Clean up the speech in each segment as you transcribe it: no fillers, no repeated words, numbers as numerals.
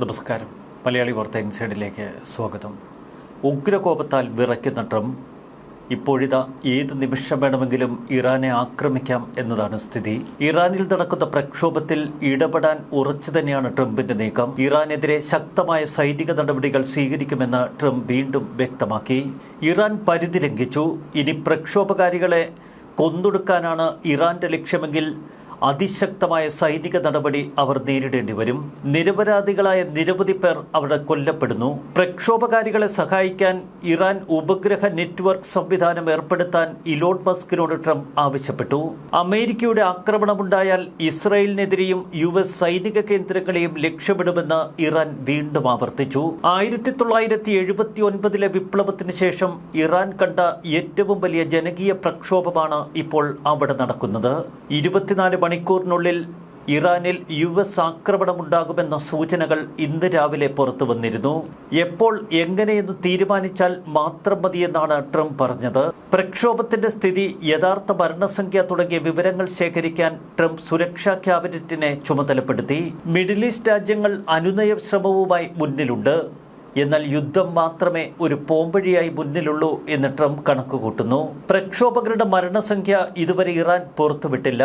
നമസ്കാരം. മലയാളി വാർത്ത ഇൻസൈഡിലേക്ക് സ്വാഗതം. ഉഗ്രകോപത്താൽ വിറയ്ക്കുന്ന ട്രംപ് ഇപ്പോഴിതാ ഏത് നിമിഷം വേണമെങ്കിലും ഇറാനെ ആക്രമിക്കാം എന്നതാണ് സ്ഥിതി. ഇറാനിൽ നടക്കുന്ന പ്രക്ഷോഭത്തിൽ ഇടപെടാൻ ഉറച്ചു തന്നെയാണ് ട്രംപിന്റെ നീക്കം. ഇറാനെതിരെ ശക്തമായ സൈനിക നടപടികൾ സ്വീകരിക്കുമെന്ന് ട്രംപ് വീണ്ടും വ്യക്തമാക്കി. ഇറാൻ പരിധി ലംഘിച്ചു. ഇനി പ്രക്ഷോഭകാരികളെ കൊന്നൊടുക്കാനാണ് ഇറാന്റെ ലക്ഷ്യമെങ്കിൽ അതിശക്തമായ സൈനിക നടപടി അവർ നേരിടേണ്ടി വരും. നിരപരാധികളായ നിരവധി പേർ അവിടെ കൊല്ലപ്പെടുന്നു. പ്രക്ഷോഭകാരികളെ സഹായിക്കാൻ ഇറാൻ ഉപഗ്രഹ നെറ്റ്വർക്ക് സംവിധാനം ഏർപ്പെടുത്താൻ ഇലോൺ മസ്കിനോട് ട്രംപ് ആവശ്യപ്പെട്ടു. അമേരിക്കയുടെ ആക്രമണമുണ്ടായാൽ ഇസ്രായേലിനെതിരെയും US സൈനിക കേന്ദ്രങ്ങളെയും ലക്ഷ്യമിടുമെന്ന് ഇറാൻ വീണ്ടും ആവർത്തിച്ചു. 1979 വിപ്ലവത്തിന് ശേഷം ഇറാൻ കണ്ട ഏറ്റവും വലിയ ജനകീയ പ്രക്ഷോഭമാണ് ഇപ്പോൾ അവിടെ നടക്കുന്നത്. 24 മണിക്കൂറിനുള്ളിൽ ഇറാനിൽ US ആക്രമണമുണ്ടാകുമെന്ന സൂചനകൾ ഇന്ന് രാവിലെ പുറത്തു വന്നിരുന്നു. എപ്പോൾ എങ്ങനെയെന്ന് തീരുമാനിച്ചാൽ മാത്രം മതിയെന്നാണ് ട്രംപ് പറഞ്ഞത്. പ്രക്ഷോഭത്തിന്റെ സ്ഥിതി, യഥാർത്ഥ മരണസംഖ്യ തുടങ്ങിയ വിവരങ്ങൾ ശേഖരിക്കാൻ ട്രംപ് സുരക്ഷാ ക്യാബിനറ്റിനെ ചുമതലപ്പെടുത്തി. മിഡിൽ ഈസ്റ്റ് രാജ്യങ്ങൾ അനുനയ ശ്രമവുമായി മുന്നിലുണ്ട്. എന്നാൽ യുദ്ധം മാത്രമേ ഒരു പോംവഴിയായി മുന്നിലുള്ളൂ എന്ന് ട്രംപ് കണക്കുകൂട്ടുന്നു. പ്രക്ഷോഭകരുടെ മരണസംഖ്യ ഇതുവരെ ഇറാൻ പുറത്തുവിട്ടില്ല.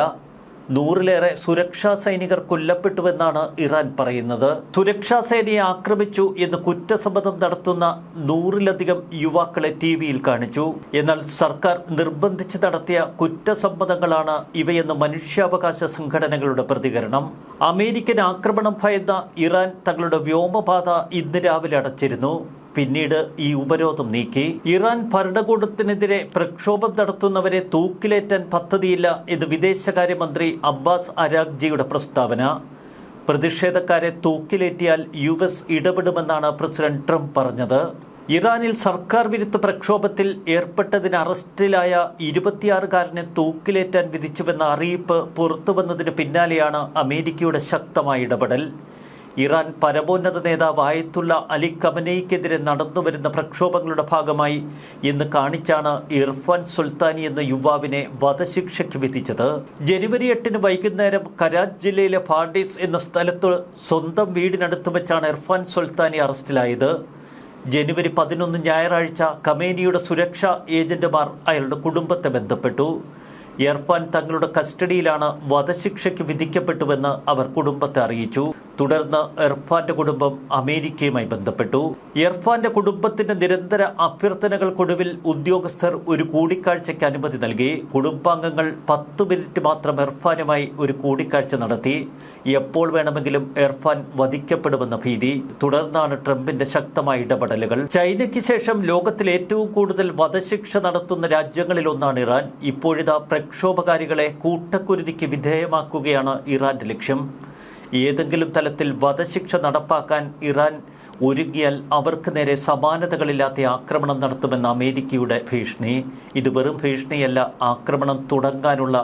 100-ലേറെ സുരക്ഷാ സൈനികർ കൊല്ലപ്പെട്ടുവെന്നാണ് ഇറാൻ പറയുന്നത്. സുരക്ഷാ സേനയെ ആക്രമിച്ചു എന്ന് കുറ്റസമ്മതം നടത്തുന്ന 100-ലധികം യുവാക്കളെ TV-യിൽ കാണിച്ചു. എന്നാൽ സർക്കാർ നിർബന്ധിച്ച് നടത്തിയ കുറ്റസമ്മതങ്ങളാണ് ഇവയെന്ന് മനുഷ്യാവകാശ സംഘടനകളുടെ പ്രതികരണം. അമേരിക്കൻ ആക്രമണം ഭയന്ന ഇറാൻ തങ്ങളുടെ വ്യോമപാത ഇന്ന് രാവിലെ അടച്ചിരുന്നു. പിന്നീട് ഈ ഉപരോധം നീക്കി. ഇറാൻ ഭരണകൂടത്തിനെതിരെ പ്രക്ഷോഭം നടത്തുന്നവരെ തൂക്കിലേറ്റാൻ പദ്ധതിയില്ല എന്ന് വിദേശകാര്യമന്ത്രി അബ്ബാസ് അരാഗ്ജിയുടെ പ്രസ്താവന. പ്രതിഷേധക്കാരെ തൂക്കിലേറ്റിയാൽ US ഇടപെടുമെന്നാണ് പ്രസിഡന്റ് ട്രംപ് പറഞ്ഞത്. ഇറാനിൽ സർക്കാർ വിരുദ്ധ പ്രക്ഷോഭത്തിൽ ഏർപ്പെട്ടതിന് അറസ്റ്റിലായ 26-കാരനെ തൂക്കിലേറ്റാൻ വിധിച്ചുവെന്ന അറിയിപ്പ് പുറത്തുവന്നതിന് പിന്നാലെയാണ് അമേരിക്കയുടെ ശക്തമായ ഇടപെടൽ. ഇറാൻ പരമോന്നത നേതാവ് ആയത്തുള്ള അലി ഖമനേയിക്കെതിരെ നടന്നുവരുന്ന പ്രക്ഷോഭങ്ങളുടെ ഭാഗമായി എന്ന് കാണിച്ചാണ് ഇർഫാൻ സുൽത്താനി എന്ന യുവാവിനെ വധശിക്ഷയ്ക്ക് വിധിച്ചത്. ജനുവരി 8 വൈകുന്നേരം കരാച്ച് ജില്ലയിലെ ഫാർഡീസ് എന്ന സ്ഥലത്ത് സ്വന്തം വീടിനടുത്ത് വെച്ചാണ് ഇർഫാൻ സുൽത്താനി അറസ്റ്റിലായത്. ജനുവരി 11 ഞായറാഴ്ച ഖമേനിയുടെ സുരക്ഷാ ഏജന്റുമാർ അയാളുടെ കുടുംബത്തെ ബന്ധപ്പെട്ടു. ഇർഫാൻ തങ്ങളുടെ കസ്റ്റഡിയിലാണ്, വധശിക്ഷയ്ക്ക് വിധിക്കപ്പെട്ടുവെന്ന് അവർ കുടുംബത്തെ അറിയിച്ചു. തുടർന്ന് ഇർഫാന്റെ കുടുംബം അമേരിക്കയുമായി ബന്ധപ്പെട്ടു. ഇർഫാന്റെ കുടുംബത്തിന്റെ നിരന്തര അഭ്യർത്ഥനകൾക്കൊടുവിൽ ഉദ്യോഗസ്ഥർ ഒരു കൂടിക്കാഴ്ചയ്ക്ക് അനുമതി നൽകി. കുടുംബാംഗങ്ങൾ 10 മിനിറ്റ് മാത്രം ഇർഫാനുമായി ഒരു കൂടിക്കാഴ്ച നടത്തി. എപ്പോൾ വേണമെങ്കിലും ഇർഫാൻ വധിക്കപ്പെടുമെന്ന ഭീതി. തുടർന്നാണ് ട്രംപിന്റെ ശക്തമായ ഇടപെടലുകൾ. ചൈനയ്ക്ക് ശേഷം ലോകത്തിൽ ഏറ്റവും കൂടുതൽ വധശിക്ഷ നടത്തുന്ന രാജ്യങ്ങളിലൊന്നാണ് ഇറാൻ. ഇപ്പോഴിതാ പ്രക്ഷോഭകാരികളെ കൂട്ടക്കുരുതിക്ക് വിധേയമാക്കുകയാണ് ഇറാന്റെ ലക്ഷ്യം. ഏതെങ്കിലും തലത്തിൽ വധശിക്ഷ നടപ്പാക്കാൻ ഇറാൻ ഒരുങ്ങിയാൽ അവർക്ക് നേരെ സമാനതകളില്ലാത്ത ആക്രമണം നടത്തുമെന്ന അമേരിക്കയുടെ ഭീഷണി. ഇത് വെറും ഭീഷണിയല്ല, ആക്രമണം തുടങ്ങാനുള്ള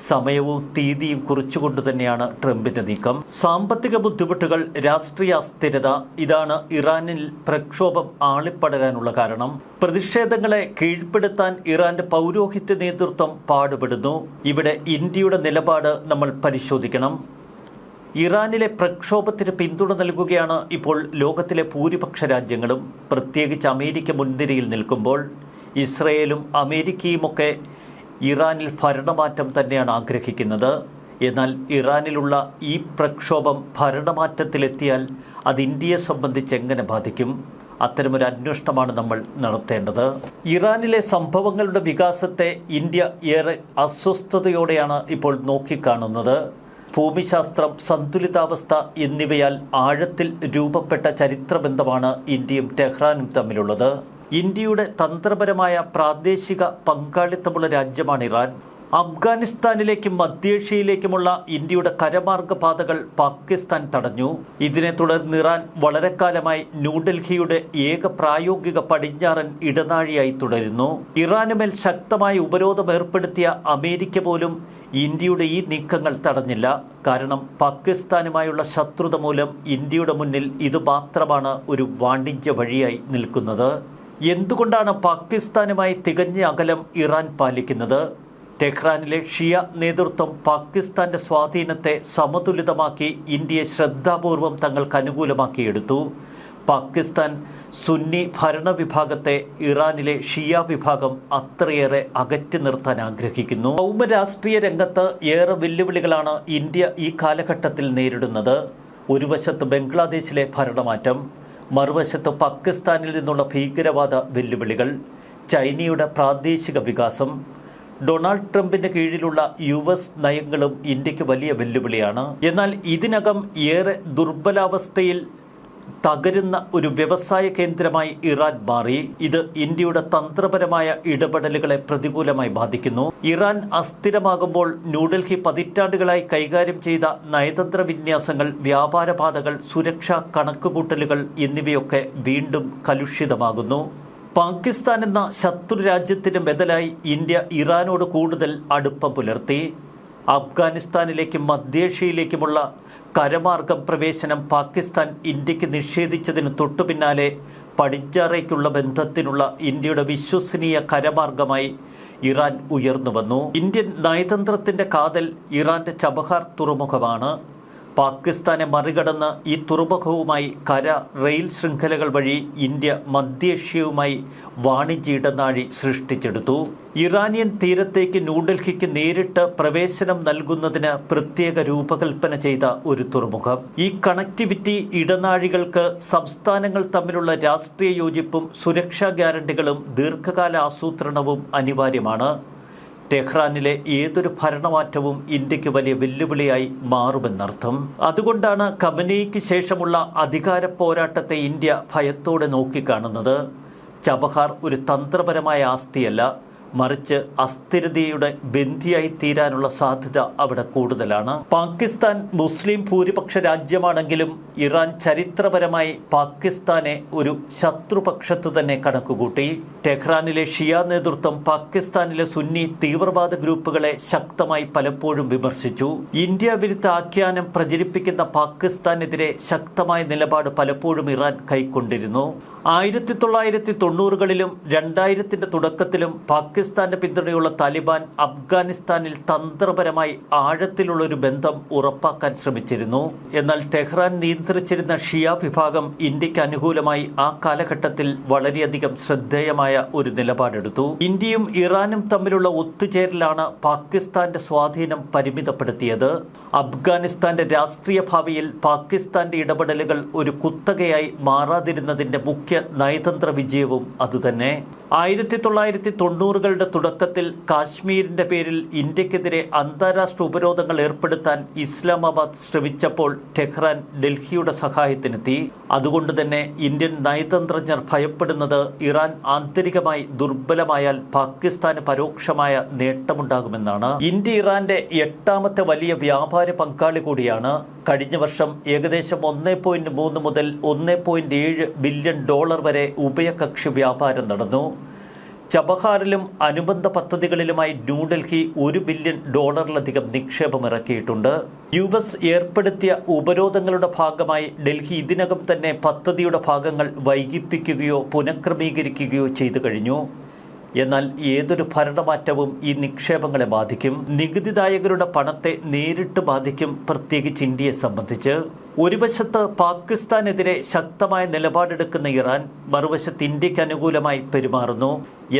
സമയവും തീയതിയും കുറിച്ചുകൊണ്ട് തന്നെയാണ് ട്രംപിന്റെ നീക്കം. സാമ്പത്തിക ബുദ്ധിമുട്ടുകൾ, രാഷ്ട്രീയ അസ്ഥിരത, ഇതാണ് ഇറാനിൽ പ്രക്ഷോഭം ആളിപ്പടരാനുള്ള കാരണം. പ്രതിഷേധങ്ങളെ കീഴ്പ്പെടുത്താൻ ഇറാന്റെ പൗരോഹിത്യ നേതൃത്വം പാടുപെടുന്നു. ഇവിടെ ഇന്ത്യയുടെ നിലപാട് നമ്മൾ പരിശോധിക്കണം. ഇറാനിലെ പ്രക്ഷോഭത്തിന് പിന്തുണ നൽകുകയാണ് ഇപ്പോൾ ലോകത്തിലെ ഭൂരിപക്ഷ രാജ്യങ്ങളും. പ്രത്യേകിച്ച് അമേരിക്ക മുൻനിരയിൽ നിൽക്കുമ്പോൾ ഇസ്രയേലും അമേരിക്കയുമൊക്കെ ഇറാനിൽ ഭരണമാറ്റം തന്നെയാണ് ആഗ്രഹിക്കുന്നത്. എന്നാൽ ഇറാനിലുള്ള ഈ പ്രക്ഷോഭം ഭരണമാറ്റത്തിലെത്തിയാൽ അത് ഇന്ത്യയെ സംബന്ധിച്ച് എങ്ങനെ ബാധിക്കും? അത്തരമൊരു അന്വേഷണമാണ് നമ്മൾ നടത്തേണ്ടത്. ഇറാനിലെ സംഭവങ്ങളുടെ വികാസത്തെ ഇന്ത്യ ഏറെ അസ്വസ്ഥതയോടെയാണ് ഇപ്പോൾ നോക്കിക്കാണുന്നത്. ഭൂമിശാസ്ത്രം, സന്തുലിതാവസ്ഥ എന്നിവയാൽ ആഴത്തിൽ രൂപപ്പെട്ട ചരിത്രബന്ധമാണ് ഇന്ത്യയും ടെഹ്റാനും തമ്മിലുള്ളത്. ഇന്ത്യയുടെ തന്ത്രപരമായ പ്രാദേശിക പങ്കാളിത്തമുള്ള രാജ്യമാണ് ഇറാൻ. അഫ്ഗാനിസ്ഥാനിലേക്കും മധ്യേഷ്യയിലേക്കുമുള്ള ഇന്ത്യയുടെ കരമാർഗപാതകൾ പാകിസ്ഥാൻ തടഞ്ഞു. ഇതിനെ തുടർന്ന് ഇറാൻ വളരെ കാലമായി ന്യൂഡൽഹിയുടെ ഏക പ്രായോഗിക പടിഞ്ഞാറൻ ഇടനാഴിയായി തുടരുന്നു. ഇറാനുമേൽ ശക്തമായ ഉപരോധം ഏർപ്പെടുത്തിയ അമേരിക്ക പോലും ഇന്ത്യയുടെ ഈ നീക്കങ്ങൾ തടഞ്ഞില്ല. കാരണം പാകിസ്ഥാനുമായുള്ള ശത്രുത മൂലം ഇന്ത്യയുടെ മുന്നിൽ ഇത് മാത്രമാണ് ഒരു വാണിജ്യ വഴിയായി നിൽക്കുന്നത്. എന്തുകൊണ്ടാണ് പാകിസ്ഥാനുമായി തികഞ്ഞ അകലം ഇറാൻ പാലിക്കുന്നത്? ടെഹ്റാനിലെ ഷിയ നേതൃത്വം പാകിസ്ഥാന്റെ സ്വാധീനത്തെ സമതുലിതമാക്കി ഇന്ത്യയെ ശ്രദ്ധാപൂർവം തങ്ങൾക്ക് അനുകൂലമാക്കിയെടുത്തു. പാകിസ്ഥാൻ സുന്നി ഭരണവിഭാഗത്തെ ഇറാനിലെ ഷിയ വിഭാഗം അത്രയേറെ അകറ്റി നിർത്താൻ ആഗ്രഹിക്കുന്നു. ഭൗമരാഷ്ട്രീയ രംഗത്ത് ഏറെ വെല്ലുവിളികളാണ് ഇന്ത്യ ഈ കാലഘട്ടത്തിൽ നേരിടുന്നത്. ഒരു വശത്ത് ബംഗ്ലാദേശിലെ ഭരണമാറ്റം, മറുവശത്ത് പാകിസ്ഥാനിൽ നിന്നുള്ള ഭീകരവാദ വെല്ലുവിളികൾ, ചൈനയുടെ പ്രാദേശിക വികാസം. ഡൊണാൾഡ് ട്രംപിന് കീഴിലുള്ള US നയങ്ങളും ഇന്ത്യക്ക് വലിയ വെല്ലുവിളിയാണ്. എന്നാൽ ഇതിനകം ഏറെ ദുർബലാവസ്ഥയിൽ തകരുന്ന ഒരു വ്യവസായ കേന്ദ്രമായി ഇറാൻ മാറി. ഇത് ഇന്ത്യയുടെ തന്ത്രപരമായ ഇടപെടലുകളെ പ്രതികൂലമായി ബാധിക്കുന്നു. ഇറാൻ അസ്ഥിരമാകുമ്പോൾ ന്യൂഡൽഹി പതിറ്റാണ്ടുകളായി കൈകാര്യം ചെയ്ത നയതന്ത്ര വിന്യാസങ്ങൾ, വ്യാപാരപാതകൾ, സുരക്ഷാ കണക്കുകൂട്ടലുകൾ എന്നിവയൊക്കെ വീണ്ടും കലുഷിതമാകുന്നു. പാകിസ്ഥാൻ എന്ന ശത്രു രാജ്യത്തിന് ബദലായി ഇന്ത്യ ഇറാനോട് കൂടുതൽ അടുപ്പം പുലർത്തി. അഫ്ഗാനിസ്ഥാനിലേക്കും മധ്യേഷ്യയിലേക്കുമുള്ള കരമാർഗം പ്രവേശനം പാകിസ്ഥാൻ ഇന്ത്യക്ക് നിഷേധിച്ചതിന് തൊട്ടുപിന്നാലെ പടിഞ്ഞാറേക്കുള്ള ബന്ധത്തിനുള്ള ഇന്ത്യയുടെ വിശ്വസനീയ കരമാർഗമായി ഇറാൻ ഉയർന്നു വന്നു. ഇന്ത്യൻ നയതന്ത്രത്തിൻ്റെ കാതൽ ഇറാന്റെ ചബഹാർ തുറമുഖമാണ്. പാകിസ്ഥാനെ മറികടന്ന് ഈ തുറമുഖവുമായി കര റെയിൽ ശൃംഖലകൾ വഴി ഇന്ത്യ മധ്യേഷ്യയുമായി വാണിജ്യ ഇടനാഴി സൃഷ്ടിച്ചെടുത്തു. ഇറാനിയൻ തീരത്തേക്ക് ന്യൂഡൽഹിക്ക് നേരിട്ട് പ്രവേശനം നൽകുന്നതിന് പ്രത്യേക രൂപകൽപ്പന ചെയ്ത ഒരു തുറമുഖം. ഈ കണക്ടിവിറ്റി ഇടനാഴികൾക്ക് സംസ്ഥാനങ്ങൾ തമ്മിലുള്ള രാഷ്ട്രീയ യോജിപ്പും സുരക്ഷാ ഗ്യാരണ്ടികളും ദീർഘകാല ആസൂത്രണവും അനിവാര്യമാണ്. ടെഹ്റാനിലെ ഏതൊരു ഭരണമാറ്റവും ഇന്ത്യക്ക് വലിയ വെല്ലുവിളിയായി മാറുമെന്നർത്ഥം. അതുകൊണ്ടാണ് ഖമനേയിക്ക് ശേഷമുള്ള അധികാര പോരാട്ടത്തെ ഇന്ത്യ ഭയത്തോടെ നോക്കിക്കാണുന്നത്. ചബഹാർ ഒരു തന്ത്രപരമായ ആസ്തിയല്ല, മറിച്ച് അസ്ഥിരതയുടെ ബന്ധിയായി തീരാനുള്ള സാധ്യത അവിടെ കൂടുതലാണ്. പാകിസ്ഥാൻ മുസ്ലിം ഭൂരിപക്ഷ രാജ്യമാണെങ്കിലും ഇറാൻ ചരിത്രപരമായി പാകിസ്ഥാനെ ഒരു ശത്രുപക്ഷത്ത് തന്നെ കണക്കുകൂട്ടി. ടെഹ്റാനിലെ ഷിയ നേതൃത്വം പാകിസ്ഥാനിലെ സുന്നി തീവ്രവാദ ഗ്രൂപ്പുകളെ ശക്തമായി പലപ്പോഴും വിമർശിച്ചു. ഇന്ത്യ വിരുദ്ധ ആഖ്യാനം പ്രചരിപ്പിക്കുന്ന പാകിസ്ഥാനെതിരെ ശക്തമായ നിലപാട് പലപ്പോഴും ഇറാൻ കൈക്കൊണ്ടിരുന്നു. 1990കളിലും 2000ന്റെ തുടക്കത്തിലും പാകിസ്ഥാന്റെ പിന്തുണയുള്ള താലിബാൻ അഫ്ഗാനിസ്ഥാനിൽ തന്ത്രപരമായി ആഴത്തിലുള്ളൊരു ബന്ധം ഉറപ്പാക്കാൻ ശ്രമിച്ചിരുന്നു. എന്നാൽ ടെഹ്റാൻ നിയന്ത്രിച്ചിരുന്ന ഷിയ വിഭാഗം ഇന്ത്യക്ക് അനുകൂലമായി ആ കാലഘട്ടത്തിൽ വളരെയധികം ശ്രദ്ധേയമായ ഒരു നിലപാടെടുത്തു. ഇന്ത്യയും ഇറാനും തമ്മിലുള്ള ഒത്തുചേരലാണ് പാകിസ്ഥാന്റെ സ്വാധീനം പരിമിതപ്പെടുത്തിയത്. അഫ്ഗാനിസ്ഥാന്റെ രാഷ്ട്രീയ ഭാവിയിൽ പാകിസ്ഥാന്റെ ഇടപെടലുകൾ ഒരു കുത്തകയായി മാറാതിരുന്നതിന്റെ മുഖ്യ നയതന്ത്ര വിജയവും അതുതന്നെ. 1990കളുടെ തുടക്കത്തിൽ കാശ്മീരിന്റെ പേരിൽ ഇന്ത്യക്കെതിരെ അന്താരാഷ്ട്ര ഉപരോധങ്ങൾ ഏർപ്പെടുത്താൻ ഇസ്ലാമാബാദ് ശ്രമിച്ചപ്പോൾ ടെഹ്റാൻ ഡൽഹിയുടെ സഹായത്തിനെത്തി. അതുകൊണ്ട് തന്നെ ഇന്ത്യൻ നയതന്ത്രജ്ഞർ ഭയപ്പെടുന്നത് ഇറാൻ ആന്തരികമായി ദുർബലമായാൽ പാകിസ്ഥാന് പരോക്ഷമായ നേട്ടമുണ്ടാകുമെന്നാണ്. ഇന്ത്യ ഇറാന്റെ 8ാമത്തെ വലിയ വ്യാപാര പങ്കാളി കൂടിയാണ്. കഴിഞ്ഞ വർഷം ഏകദേശം 1.3 മുതൽ 1.7 ബില്യൺ ഡോളർ വരെ ഉഭയകക്ഷി വ്യാപാരം നടന്നു. ചബഹാറിലും അനുബന്ധ പദ്ധതികളിലുമായി ന്യൂഡൽഹി $1 ബില്യൺ നിക്ഷേപം ഇറക്കിയിട്ടുണ്ട്. US ഏർപ്പെടുത്തിയ ഉപരോധങ്ങളുടെ ഭാഗമായി ഡൽഹി ഇതിനകം തന്നെ പദ്ധതിയുടെ ഭാഗങ്ങൾ വൈകിപ്പിക്കുകയോ പുനഃക്രമീകരിക്കുകയോ ചെയ്തു കഴിഞ്ഞു. എന്നാൽ ഏതൊരു ഭരണമാറ്റവും ഈ നിക്ഷേപങ്ങളെ ബാധിക്കും. നികുതിദായകരുടെ പണത്തെ നേരിട്ട് ബാധിക്കും, പ്രത്യേകിച്ച് ഇന്ത്യയെ സംബന്ധിച്ച്. ഒരു വശത്ത് പാകിസ്ഥാനെതിരെ ശക്തമായ നിലപാടെടുക്കുന്ന ഇറാൻ, മറുവശത്ത് ഇന്ത്യക്ക് അനുകൂലമായി പെരുമാറുന്നു.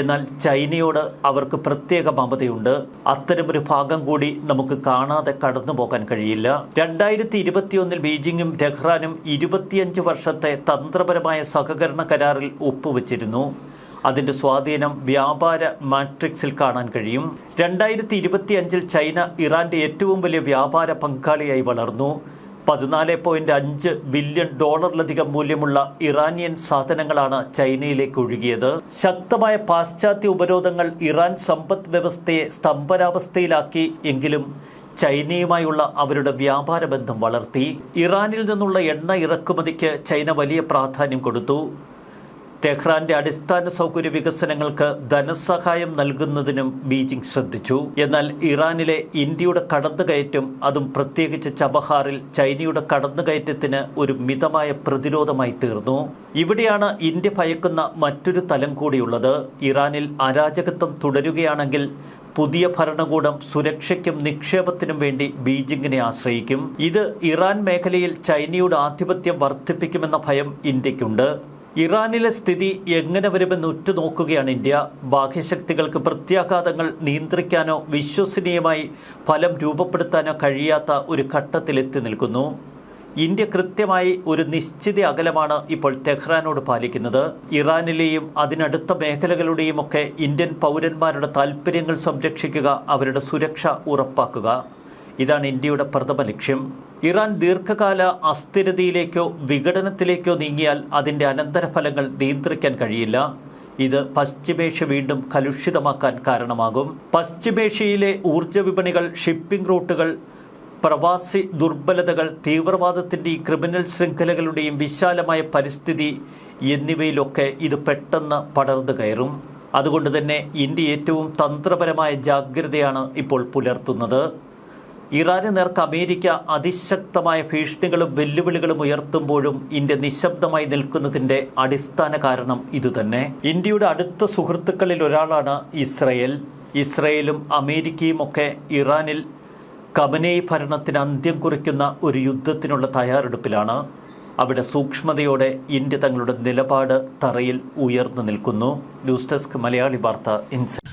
എന്നാൽ ചൈനയോട് അവർക്ക് പ്രത്യേക മമതയുണ്ട്. അത്തരമൊരു ഭാഗം കൂടി നമുക്ക് കാണാതെ കടന്നു പോകാൻ കഴിയില്ല. 2021 ബീജിംഗും ടെഹ്റാനും 25 വർഷത്തെ തന്ത്രപരമായ സഹകരണ കരാറിൽ ഒപ്പുവെച്ചിരുന്നു. അതിൻ്റെ സ്വാധീനം വ്യാപാര മാട്രിക്സിൽ കാണാൻ കഴിയും. 2025 ചൈന ഇറാന്റെ ഏറ്റവും വലിയ വ്യാപാര പങ്കാളിയായി വളർന്നു. $14.5 ബില്യൺ മൂല്യമുള്ള ഇറാനിയൻ സാധനങ്ങളാണ് ചൈനയിലേക്ക് ഒഴുകിയത്. ശക്തമായ പാശ്ചാത്യ ഉപരോധങ്ങൾ ഇറാൻ സമ്പദ് വ്യവസ്ഥയെ സ്തംഭനാവസ്ഥയിലാക്കി എങ്കിലും ചൈനയുമായുള്ള അവരുടെ വ്യാപാര ബന്ധം വളർത്തി. ഇറാനിൽ നിന്നുള്ള എണ്ണ ഇറക്കുമതിക്ക് ചൈന വലിയ പ്രാധാന്യം കൊടുത്തു. ടെഹ്റാന്റെ അടിസ്ഥാന സൗകര്യ വികസനങ്ങൾക്ക് ധനസഹായം നൽകുന്നതിനും ബീജിംഗ് ശ്രദ്ധിച്ചു. എന്നാൽ ഇറാനിലെ ഇന്ത്യയുടെ കടന്നുകയറ്റം, അതും പ്രത്യേകിച്ച് ചബഹാറിൽ ചൈനയുടെ കടന്നുകയറ്റത്തിന് ഒരു മിതമായ പ്രതിരോധമായി തീർന്നു. ഇവിടെയാണ് ഇന്ത്യ ഭയക്കുന്ന മറ്റൊരു തലം കൂടിയുള്ളത്. ഇറാനിൽ അരാജകത്വം തുടരുകയാണെങ്കിൽ പുതിയ ഭരണകൂടം സുരക്ഷയ്ക്കും നിക്ഷേപത്തിനും വേണ്ടി ബീജിംഗിനെ ആശ്രയിക്കും. ഇത് ഇറാൻ മേഖലയിൽ ചൈനയുടെ ആധിപത്യം വർദ്ധിപ്പിക്കുമെന്ന ഭയം ഇന്ത്യക്കുണ്ട്. ഇറാനിലെ സ്ഥിതി എങ്ങനെ വരുമെന്ന് ഉറ്റുനോക്കുകയാണ് ഇന്ത്യ. ബാഹ്യശക്തികൾക്ക് പ്രത്യാഘാതങ്ങൾ നിയന്ത്രിക്കാനോ വിശ്വസനീയമായി ഫലം രൂപപ്പെടുത്താനോ കഴിയാത്ത ഒരു ഘട്ടത്തിലെത്തി നിൽക്കുന്നു. ഇന്ത്യ കൃത്യമായി ഒരു നിശ്ചിത അകലമാണ് ഇപ്പോൾ ടെഹ്റാനോട് പാലിക്കുന്നത്. ഇറാനിലെയും അതിനടുത്ത മേഖലകളുടെയും ഒക്കെ ഇന്ത്യൻ പൗരന്മാരുടെ താൽപ്പര്യങ്ങൾ സംരക്ഷിക്കുക, അവരുടെ സുരക്ഷ ഉറപ്പാക്കുക, ഇതാണ് ഇന്ത്യയുടെ പ്രഥമ ലക്ഷ്യം. ഇറാൻ ദീർഘകാല അസ്ഥിരതയിലേക്കോ വിഘടനത്തിലേക്കോ നീങ്ങിയാൽ അതിൻ്റെ അനന്തരഫലങ്ങൾ നിയന്ത്രിക്കാൻ കഴിയില്ല. ഇത് പശ്ചിമേഷ്യ വീണ്ടും കലുഷിതമാക്കാൻ കാരണമാകും. പശ്ചിമേഷ്യയിലെ ഊർജ്ജ വിപണികൾ, ഷിപ്പിംഗ് റൂട്ടുകൾ, പ്രവാസി ദുർബലതകൾ, തീവ്രവാദത്തിൻ്റെയും ക്രിമിനൽ ശൃംഖലകളുടെയും വിശാലമായ പരിസ്ഥിതി എന്നിവയിലൊക്കെ ഇത് പെട്ടെന്ന് പടർന്നു കയറും. അതുകൊണ്ട് തന്നെ ഇന്ത്യ ഏറ്റവും തന്ത്രപരമായ ജാഗ്രതയാണ് ഇപ്പോൾ പുലർത്തുന്നത്. ഇറാന് നേർക്ക് അമേരിക്ക അതിശക്തമായ ഭീഷണികളും വെല്ലുവിളികളും ഉയർത്തുമ്പോഴും ഇന്ത്യ നിശബ്ദമായി നിൽക്കുന്നതിൻ്റെ അടിസ്ഥാന കാരണം ഇതുതന്നെ. ഇന്ത്യയുടെ അടുത്ത സുഹൃത്തുക്കളിൽ ഒരാളാണ് ഇസ്രയേൽ. ഇസ്രയേലും അമേരിക്കയും ഒക്കെ ഇറാനിൽ ഖമനേയി ഭരണത്തിന് അന്ത്യം കുറിക്കുന്ന ഒരു യുദ്ധത്തിനുള്ള തയ്യാറെടുപ്പിലാണ്. അവിടെ സൂക്ഷ്മതയോടെ ഇന്ത്യ തങ്ങളുടെ നിലപാട് തറയിൽ ഉയർന്നു നിൽക്കുന്നു. ന്യൂസ് ഡെസ്ക് മലയാളി വാർത്ത ഇൻസൈറ്റ്.